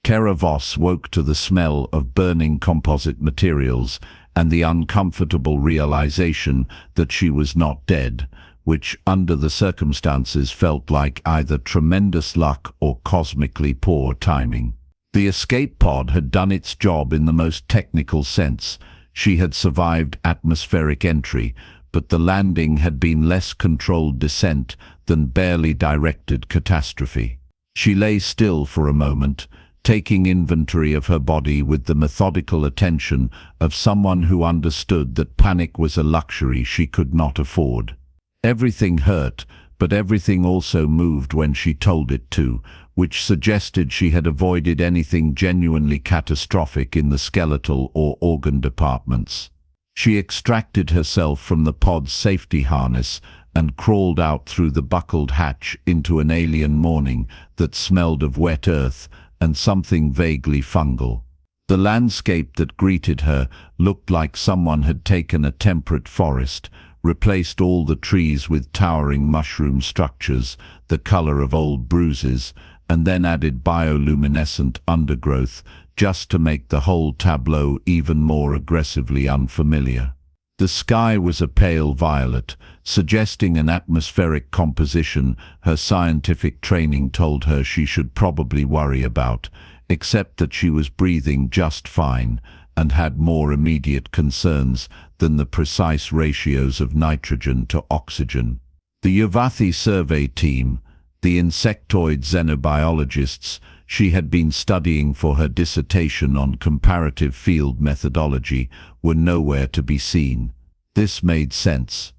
Kerra Voss woke to the smell of burning composite materials and the uncomfortable realization that she was not dead, which, under the circumstances, felt like either tremendous luck or cosmically poor timing. The escape pod had done its job in the most technical sense. She had survived atmospheric entry, but the landing had been less controlled descent than barely directed catastrophe. She lay still for a moment, taking inventory of her body with the methodical attention of someone who understood that panic was a luxury she could not afford. Everything hurt, but everything also moved when she told it to, which suggested she had avoided anything genuinely catastrophic in the skeletal or organ departments. She extracted herself from the pod's safety harness and crawled out through the buckled hatch into an alien morning that smelled of wet earth and something vaguely fungal. The landscape that greeted her looked like someone had taken a temperate forest, replaced all the trees with towering mushroom structures, the color of old bruises, and then added bioluminescent undergrowth just to make the whole tableau even more aggressively unfamiliar. The sky was a pale violet, suggesting an atmospheric composition her scientific training told her she should probably worry about, except that she was breathing just fine and had more immediate concerns than the precise ratios of nitrogen to oxygen. The Uvathi survey team, the insectoid xenobiologists she had been studying for her dissertation on comparative field methodology, were nowhere to be seen. This made sense.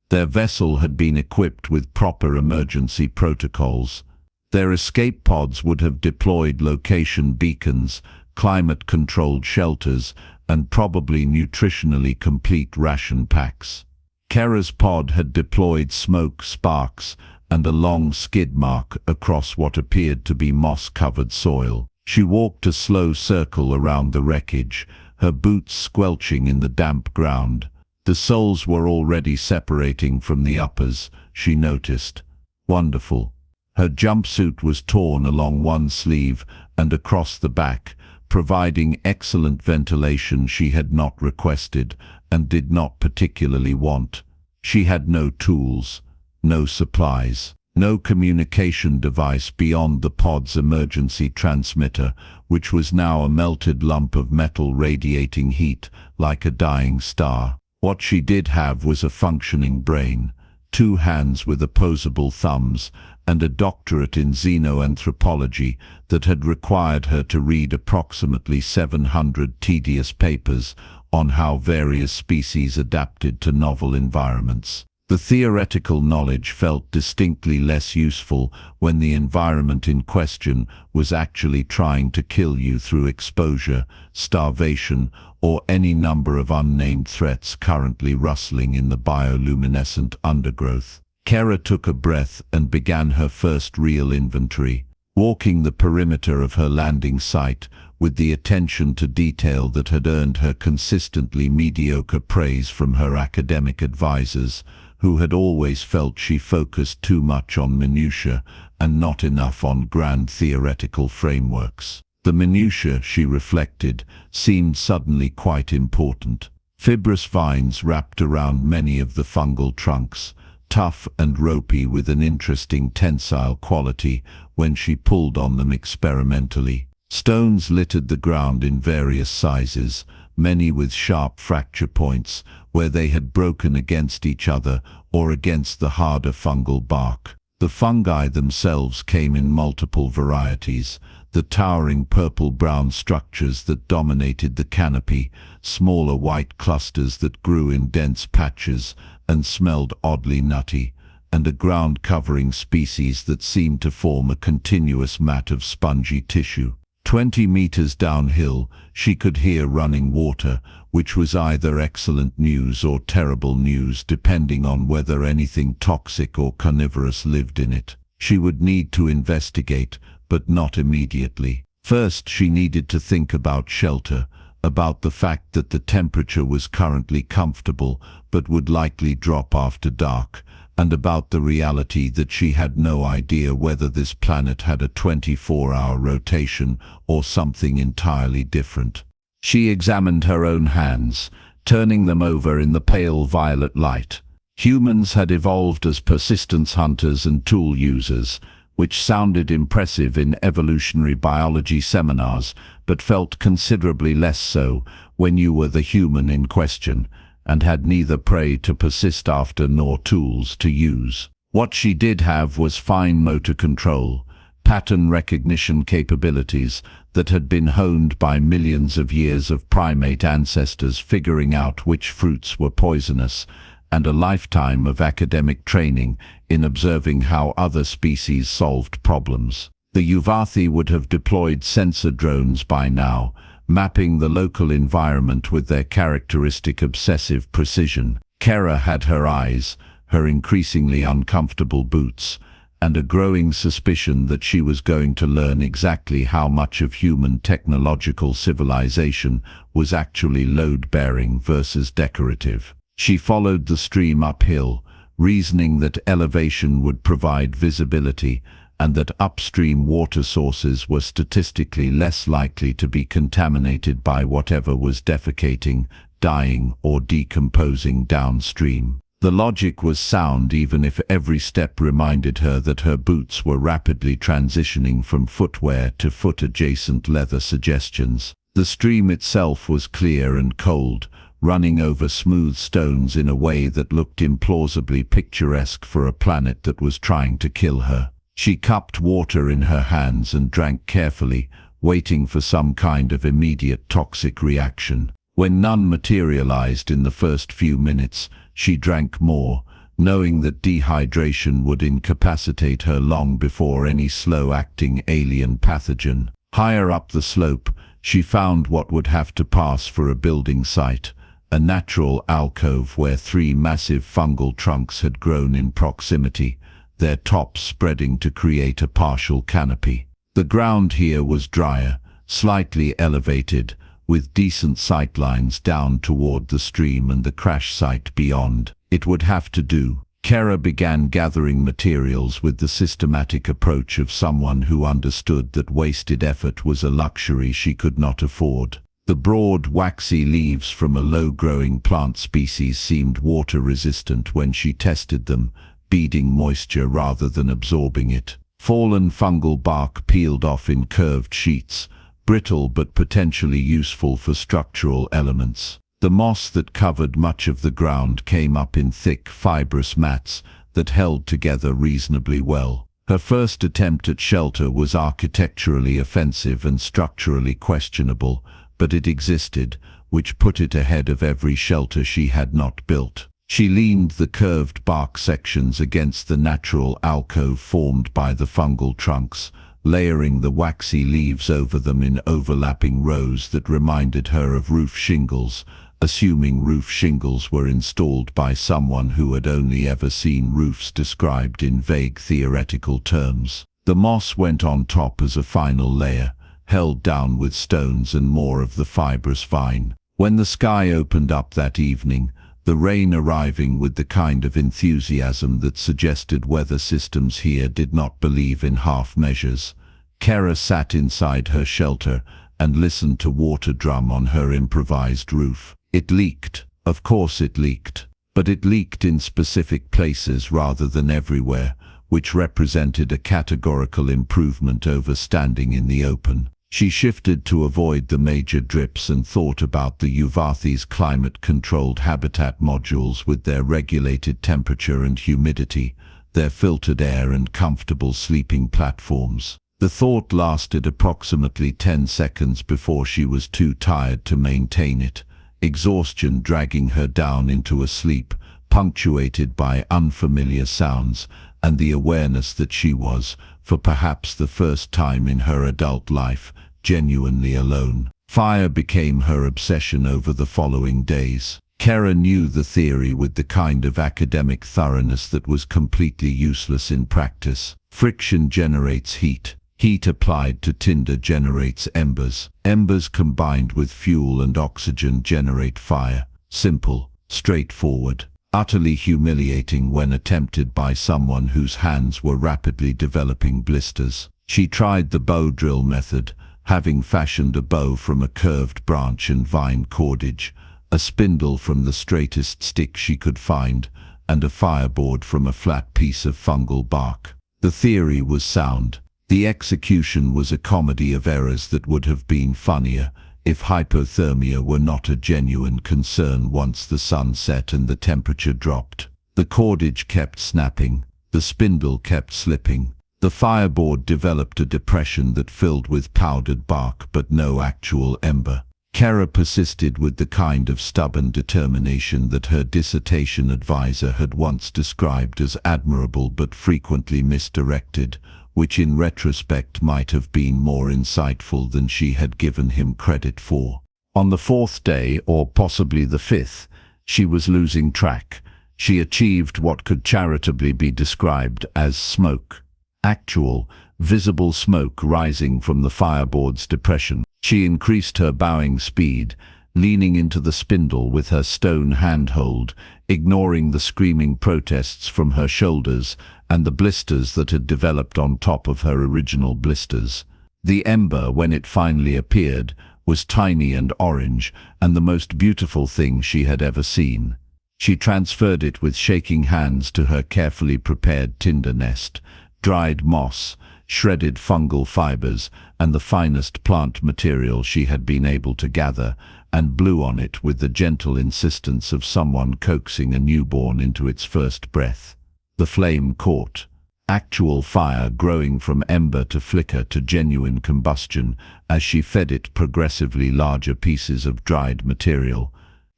Their vessel had been equipped with proper emergency protocols. Their escape pods would have deployed location beacons, climate-controlled shelters, and probably nutritionally complete ration packs. Kerra's pod had deployed smoke sparks and a long skid mark across what appeared to be moss-covered soil. She walked a slow circle around the wreckage, her boots squelching in the damp ground. The soles were already separating from the uppers, she noticed. Wonderful. Her jumpsuit was torn along one sleeve and across the back, providing excellent ventilation she had not requested and did not particularly want. She had no tools, no supplies, no communication device beyond the pod's emergency transmitter, which was now a melted lump of metal radiating heat like a dying star. What she did have was a functioning brain, 2 hands with opposable thumbs, and a doctorate in xenoanthropology that had required her to read approximately 700 tedious papers on how various species adapted to novel environments. The theoretical knowledge felt distinctly less useful when the environment in question was actually trying to kill you through exposure, starvation, or any number of unnamed threats currently rustling in the bioluminescent undergrowth. Kerra took a breath and began her first real inventory, walking the perimeter of her landing site with the attention to detail that had earned her consistently mediocre praise from her academic advisors, who had always felt she focused too much on minutiae and not enough on grand theoretical frameworks. The minutiae, she reflected, seemed suddenly quite important. Fibrous vines wrapped around many of the fungal trunks, tough and ropey with an interesting tensile quality when she pulled on them experimentally. Stones littered the ground in various sizes, many with sharp fracture points where they had broken against each other or against the harder fungal bark. The fungi themselves came in multiple varieties, the towering purple-brown structures that dominated the canopy, smaller white clusters that grew in dense patches and smelled oddly nutty, and a ground-covering species that seemed to form a continuous mat of spongy tissue. 20 meters downhill, she could hear running water, which was either excellent news or terrible news depending on whether anything toxic or carnivorous lived in it. She would need to investigate, but not immediately. First, she needed to think about shelter, about the fact that the temperature was currently comfortable but would likely drop after dark, and about the reality that she had no idea whether this planet had a 24-hour rotation or something entirely different. She examined her own hands, turning them over in the pale violet light. Humans had evolved as persistence hunters and tool users, which sounded impressive in evolutionary biology seminars, but felt considerably less so when you were the human in question, and had neither prey to persist after nor tools to use. What she did have was fine motor control, pattern recognition capabilities that had been honed by millions of years of primate ancestors figuring out which fruits were poisonous, and a lifetime of academic training in observing how other species solved problems. The Yuvathi would have deployed sensor drones by now, mapping the local environment with their characteristic obsessive precision. Kerra had her eyes, her increasingly uncomfortable boots, and a growing suspicion that she was going to learn exactly how much of human technological civilization was actually load-bearing versus decorative. She followed the stream uphill, reasoning that elevation would provide visibility and that upstream water sources were statistically less likely to be contaminated by whatever was defecating, dying, or decomposing downstream. The logic was sound even if every step reminded her that her boots were rapidly transitioning from footwear to foot-adjacent leather suggestions. The stream itself was clear and cold, running over smooth stones in a way that looked implausibly picturesque for a planet that was trying to kill her. She cupped water in her hands and drank carefully, waiting for some kind of immediate toxic reaction. When none materialized in the first few minutes, she drank more, knowing that dehydration would incapacitate her long before any slow-acting alien pathogen. Higher up the slope, she found what would have to pass for a building site, a natural alcove where 3 massive fungal trunks had grown in proximity, their tops spreading to create a partial canopy. The ground here was drier, slightly elevated, with decent sightlines down toward the stream and the crash site beyond. It would have to do. Kerra began gathering materials with the systematic approach of someone who understood that wasted effort was a luxury she could not afford. The broad, waxy leaves from a low-growing plant species seemed water-resistant when she tested them, beading moisture rather than absorbing it. Fallen fungal bark peeled off in curved sheets, brittle but potentially useful for structural elements. The moss that covered much of the ground came up in thick, fibrous mats that held together reasonably well. Her first attempt at shelter was architecturally offensive and structurally questionable, but it existed, which put it ahead of every shelter she had not built. She leaned the curved bark sections against the natural alcove formed by the fungal trunks, layering the waxy leaves over them in overlapping rows that reminded her of roof shingles, assuming roof shingles were installed by someone who had only ever seen roofs described in vague theoretical terms. The moss went on top as a final layer, held down with stones and more of the fibrous vine. When the sky opened up that evening, the rain arriving with the kind of enthusiasm that suggested weather systems here did not believe in half measures, Kerra sat inside her shelter and listened to water drum on her improvised roof. It leaked. Of course it leaked. But it leaked in specific places rather than everywhere, which represented a categorical improvement over standing in the open. She shifted to avoid the major drips and thought about the Yuvathi's climate-controlled habitat modules with their regulated temperature and humidity, their filtered air and comfortable sleeping platforms. The thought lasted approximately 10 seconds before she was too tired to maintain it, exhaustion dragging her down into a sleep, punctuated by unfamiliar sounds and the awareness that she was, for perhaps the first time in her adult life, genuinely alone. Fire became her obsession over the following days. Kerra knew the theory with the kind of academic thoroughness that was completely useless in practice. Friction generates heat. Heat applied to tinder generates embers. Embers combined with fuel and oxygen generate fire. Simple, straightforward. utterly humiliating when attempted by someone whose hands were rapidly developing blisters. She tried the bow drill method, having fashioned a bow from a curved branch and vine cordage, a spindle from the straightest stick she could find, and a fireboard from a flat piece of fungal bark. The theory was sound. The execution was a comedy of errors that would have been funnier if hypothermia were not a genuine concern once the sun set and the temperature dropped. The cordage kept snapping, the spindle kept slipping. The fireboard developed a depression that filled with powdered bark but no actual ember. Kerra persisted with the kind of stubborn determination that her dissertation advisor had once described as admirable but frequently misdirected, which in retrospect might have been more insightful than she had given him credit for. On the fourth day, or possibly the fifth, she was losing track. She achieved what could charitably be described as smoke. Actual, visible smoke rising from the fireboard's depression. She increased her bowing speed, leaning into the spindle with her stone handhold, ignoring the screaming protests from her shoulders and the blisters that had developed on top of her original blisters. The ember, when it finally appeared, was tiny and orange, and the most beautiful thing she had ever seen. She transferred it with shaking hands to her carefully prepared tinder nest. Dried moss, shredded fungal fibers, and the finest plant material she had been able to gather, and blew on it with the gentle insistence of someone coaxing a newborn into its first breath. The flame caught. Actual fire growing from ember to flicker to genuine combustion as she fed it progressively larger pieces of dried material.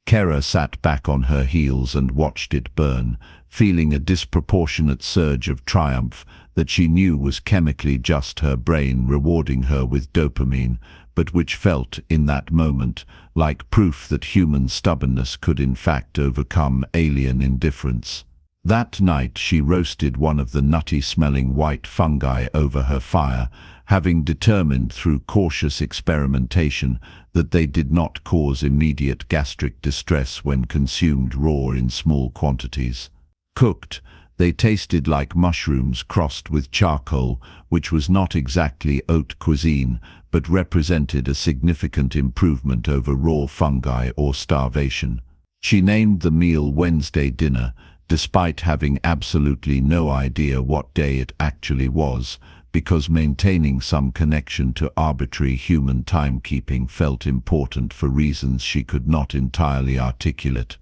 Kerra sat back on her heels and watched it burn, feeling a disproportionate surge of triumph that she knew was chemically just her brain rewarding her with dopamine, but which felt, in that moment, like proof that human stubbornness could in fact overcome alien indifference. That night she roasted one of the nutty-smelling white fungi over her fire, having determined through cautious experimentation that they did not cause immediate gastric distress when consumed raw in small quantities. Cooked, they tasted like mushrooms crossed with charcoal, which was not exactly haute cuisine, but represented a significant improvement over raw fungi or starvation. She named the meal Wednesday dinner, despite having absolutely no idea what day it actually was, because maintaining some connection to arbitrary human timekeeping felt important for reasons she could not entirely articulate.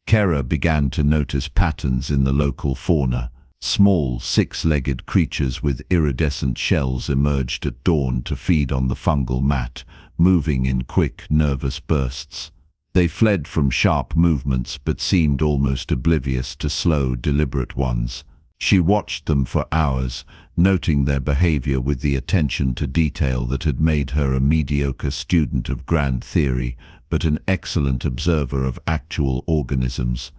Kerra began to notice patterns in the local fauna. Small, six-legged creatures with iridescent shells emerged at dawn to feed on the fungal mat, moving in quick, nervous bursts. They fled from sharp movements but seemed almost oblivious to slow, deliberate ones. She watched them for hours, noting their behavior with the attention to detail that had made her a mediocre student of grand theory, but an excellent observer of actual organisms.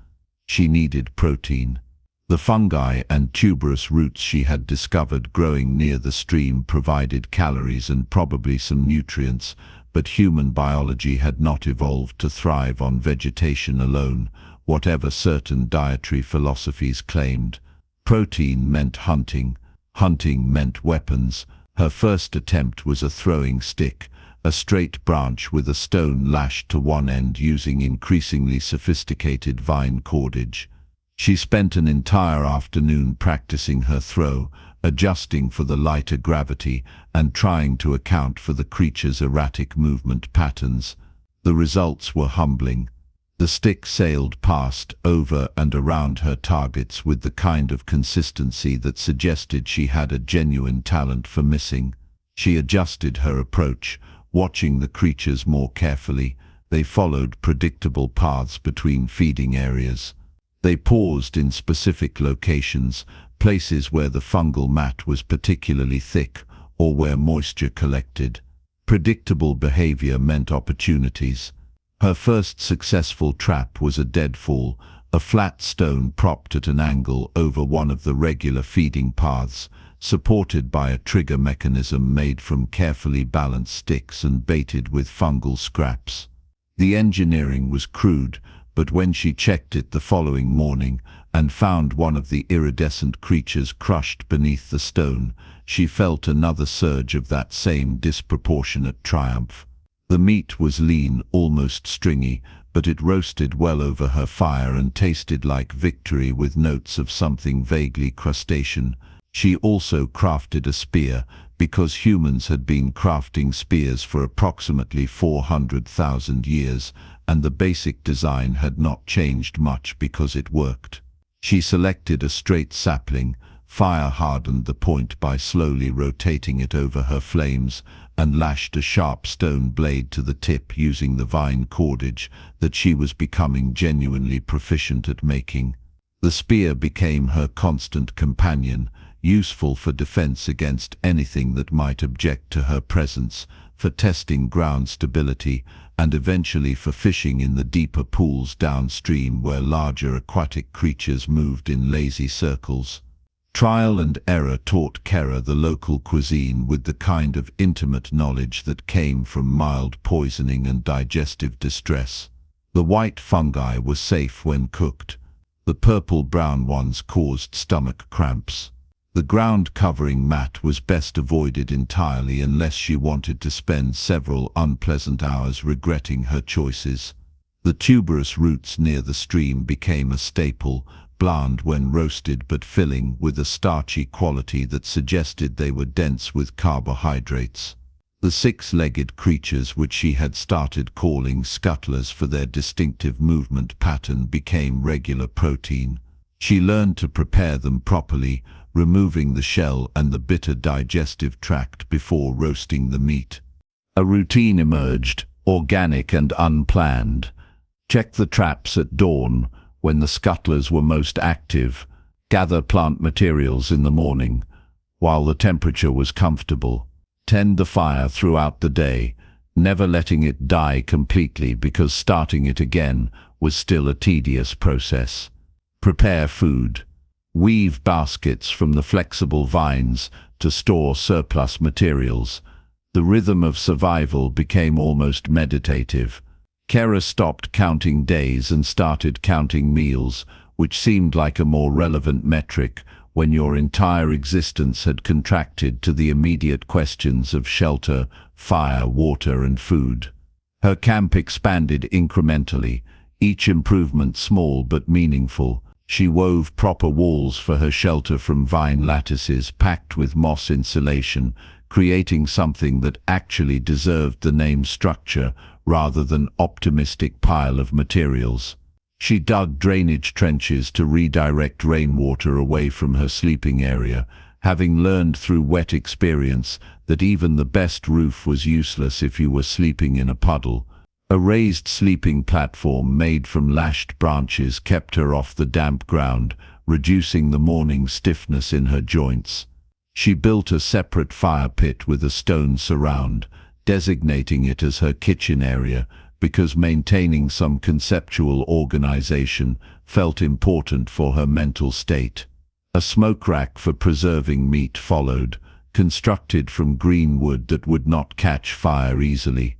She needed protein. The fungi and tuberous roots she had discovered growing near the stream provided calories and probably some nutrients, but human biology had not evolved to thrive on vegetation alone, whatever certain dietary philosophies claimed. Protein meant hunting. Hunting meant weapons. Her first attempt was a throwing stick, a straight branch with a stone lashed to one end using increasingly sophisticated vine cordage. She spent an entire afternoon practicing her throw, adjusting for the lighter gravity and trying to account for the creature's erratic movement patterns. The results were humbling. The stick sailed past, over and around her targets with the kind of consistency that suggested she had a genuine talent for missing. She adjusted her approach, watching the creatures more carefully. They followed predictable paths between feeding areas. They paused in specific locations, places where the fungal mat was particularly thick or where moisture collected. Predictable behavior meant opportunities. Her first successful trap was a deadfall, a flat stone propped at an angle over one of the regular feeding paths, supported by a trigger mechanism made from carefully balanced sticks and baited with fungal scraps. The engineering was crude, but when she checked it the following morning and found one of the iridescent creatures crushed beneath the stone, she felt another surge of that same disproportionate triumph. The meat was lean, almost stringy, but it roasted well over her fire and tasted like victory with notes of something vaguely crustacean. She also crafted a spear, because humans had been crafting spears for approximately 400,000 years, and the basic design had not changed much because it worked. She selected a straight sapling, fire-hardened the point by slowly rotating it over her flames, and lashed a sharp stone blade to the tip using the vine cordage that she was becoming genuinely proficient at making. The spear became her constant companion, useful for defense against anything that might object to her presence, for testing ground stability, and eventually for fishing in the deeper pools downstream where larger aquatic creatures moved in lazy circles. Trial and error taught Kerra the local cuisine with the kind of intimate knowledge that came from mild poisoning and digestive distress. The white fungi were safe when cooked. The purple-brown ones caused stomach cramps. The ground-covering mat was best avoided entirely unless she wanted to spend several unpleasant hours regretting her choices. The tuberous roots near the stream became a staple, bland when roasted but filling with a starchy quality that suggested they were dense with carbohydrates. The six-legged creatures, which she had started calling scuttlers for their distinctive movement pattern, became regular protein. She learned to prepare them properly, removing the shell and the bitter digestive tract before roasting the meat. A routine emerged, organic and unplanned. Check the traps at dawn, when the scuttlers were most active. Gather plant materials in the morning, while the temperature was comfortable. Tend the fire throughout the day, never letting it die completely because starting it again was still a tedious process. Prepare food. Weave baskets from the flexible vines to store surplus materials. The rhythm of survival became almost meditative. Kerra stopped counting days and started counting meals, which seemed like a more relevant metric when your entire existence had contracted to the immediate questions of shelter, fire, water, and food. Her camp expanded incrementally, each improvement small but meaningful. She wove proper walls for her shelter from vine lattices packed with moss insulation, creating something that actually deserved the name structure rather than optimistic pile of materials. She dug drainage trenches to redirect rainwater away from her sleeping area, having learned through wet experience that even the best roof was useless if you were sleeping in a puddle. A raised sleeping platform made from lashed branches kept her off the damp ground, reducing the morning stiffness in her joints. She built a separate fire pit with a stone surround, designating it as her kitchen area because maintaining some conceptual organization felt important for her mental state. A smoke rack for preserving meat followed, constructed from green wood that would not catch fire easily.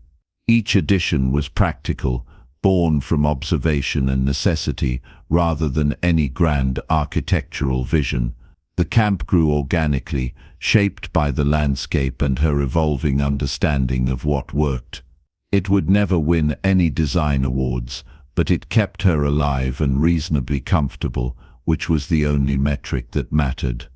Each addition was practical, born from observation and necessity rather than any grand architectural vision. The camp grew organically, shaped by the landscape and her evolving understanding of what worked. It would never win any design awards, but it kept her alive and reasonably comfortable, which was the only metric that mattered.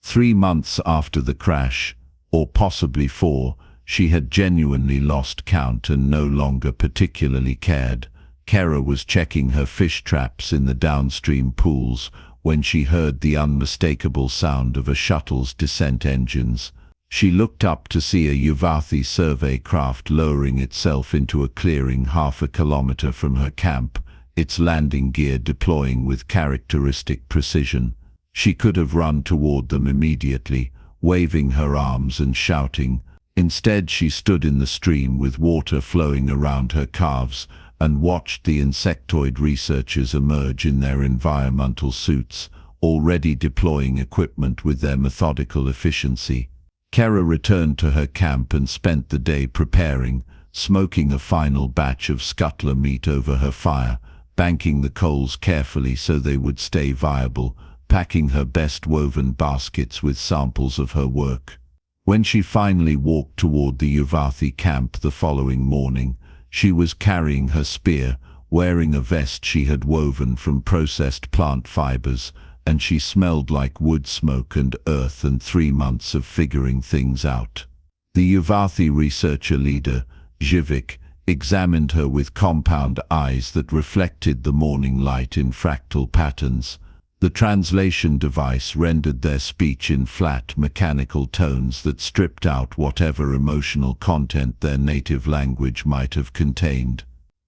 3 months after the crash, or possibly 4, she had genuinely lost count and no longer particularly cared. Kerra was checking her fish traps in the downstream pools when she heard the unmistakable sound of a shuttle's descent engines. She looked up to see a Yuvathi survey craft lowering itself into a clearing half a kilometer from her camp, its landing gear deploying with characteristic precision. She could have run toward them immediately, waving her arms and shouting. Instead, she stood in the stream with water flowing around her calves and watched the insectoid researchers emerge in their environmental suits, already deploying equipment with their methodical efficiency. Kerra returned to her camp and spent the day preparing, smoking a final batch of scuttler meat over her fire, banking the coals carefully so they would stay viable, packing her best woven baskets with samples of her work. When she finally walked toward the Yuvathi camp the following morning, she was carrying her spear, wearing a vest she had woven from processed plant fibers, and she smelled like wood smoke and earth and 3 months of figuring things out. The Yuvathi researcher leader, Živik, examined her with compound eyes that reflected the morning light in fractal patterns. The translation device rendered their speech in flat, mechanical tones that stripped out whatever emotional content their native language might have contained.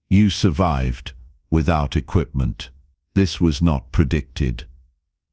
You survived, without equipment. This was not predicted.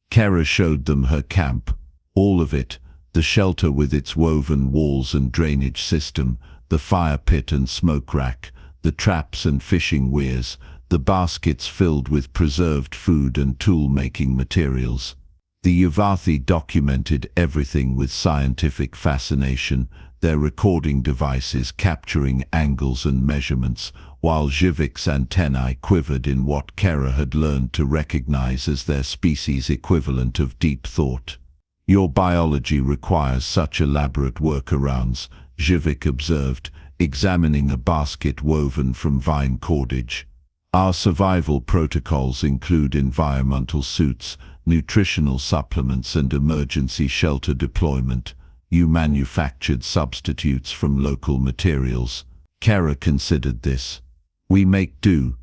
Kerra showed them her camp, all of it, the shelter with its woven walls and drainage system, the fire pit and smoke rack, the traps and fishing weirs, the baskets filled with preserved food and tool-making materials. The Yuvathi documented everything with scientific fascination, their recording devices capturing angles and measurements, while Živik's antennae quivered in what Kerra had learned to recognize as their species' equivalent of deep thought. Your biology requires such elaborate workarounds, Živik observed, examining a basket woven from vine cordage. Our survival protocols include environmental suits, nutritional supplements and emergency shelter deployment. You manufactured substitutes from local materials. Kerra considered this. We make do.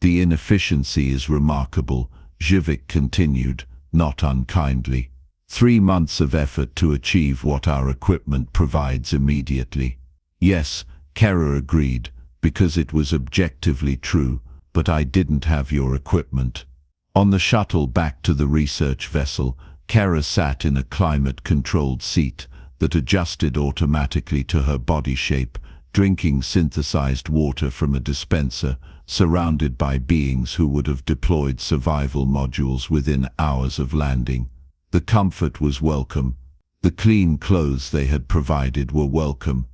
The inefficiency is remarkable, Živik continued, not unkindly. 3 months of effort to achieve what our equipment provides immediately. Yes, Kerra agreed, because it was objectively true, but I didn't have your equipment. On the shuttle back to the research vessel, Kerra sat in a climate-controlled seat that adjusted automatically to her body shape, drinking synthesized water from a dispenser, surrounded by beings who would have deployed survival modules within hours of landing. The comfort was welcome. The clean clothes they had provided were welcome.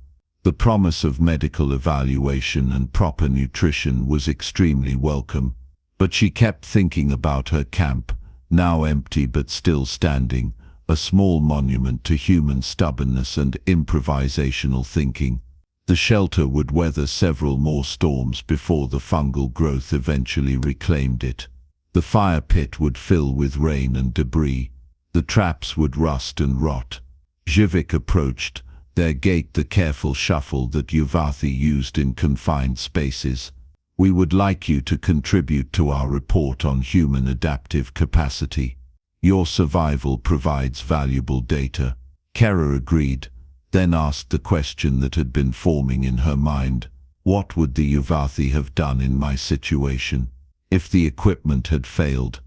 The promise of medical evaluation and proper nutrition was extremely welcome. But she kept thinking about her camp, now empty but still standing, a small monument to human stubbornness and improvisational thinking. The shelter would weather several more storms before the fungal growth eventually reclaimed it. The fire pit would fill with rain and debris. The traps would rust and rot. Živik approached, their gait the careful shuffle that Yuvathi used in confined spaces. We would like you to contribute to our report on human adaptive capacity. Your survival provides valuable data. Kerra agreed, then asked the question that had been forming in her mind. What would the Yuvathi have done in my situation if the equipment had failed?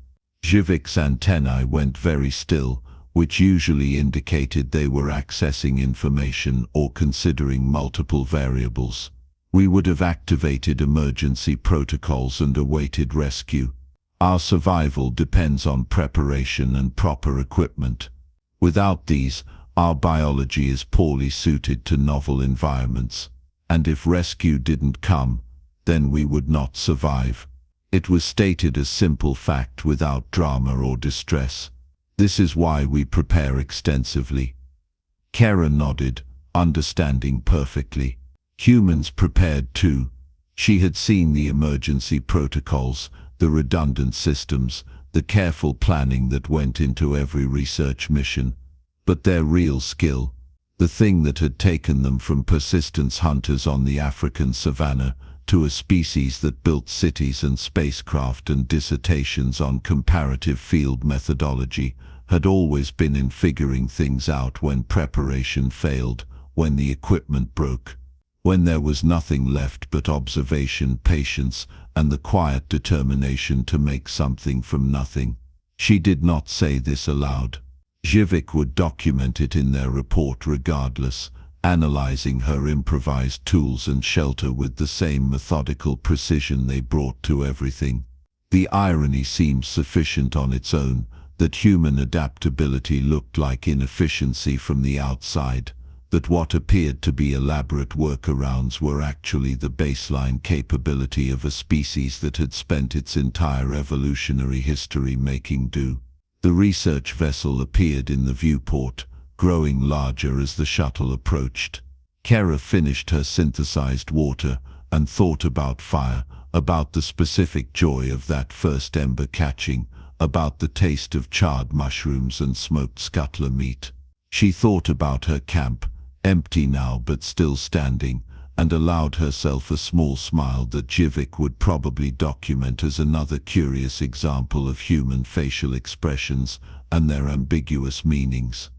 Živik's antennae went very still, which usually indicated they were accessing information or considering multiple variables. We would have activated emergency protocols and awaited rescue. Our survival depends on preparation and proper equipment. Without these, our biology is poorly suited to novel environments. And if rescue didn't come, then we would not survive. It was stated as simple fact without drama or distress. This is why we prepare extensively. Kerra nodded, understanding perfectly. Humans prepared too. She had seen the emergency protocols, the redundant systems, the careful planning that went into every research mission. But their real skill, the thing that had taken them from persistence hunters on the African savanna to a species that built cities and spacecraft and dissertations on comparative field methodology, had always been in figuring things out when preparation failed, when the equipment broke, when there was nothing left but observation, patience, and the quiet determination to make something from nothing. She did not say this aloud. Živik would document it in their report regardless, analyzing her improvised tools and shelter with the same methodical precision they brought to everything. The irony seemed sufficient on its own, that human adaptability looked like inefficiency from the outside. that what appeared to be elaborate workarounds were actually the baseline capability of a species that had spent its entire evolutionary history making do. The research vessel appeared in the viewport, growing larger as the shuttle approached. Kerra finished her synthesized water and thought about fire, about the specific joy of that first ember catching, about the taste of charred mushrooms and smoked scuttler meat. She thought about her camp, empty now but still standing, and allowed herself a small smile that Jivik would probably document as another curious example of human facial expressions and their ambiguous meanings.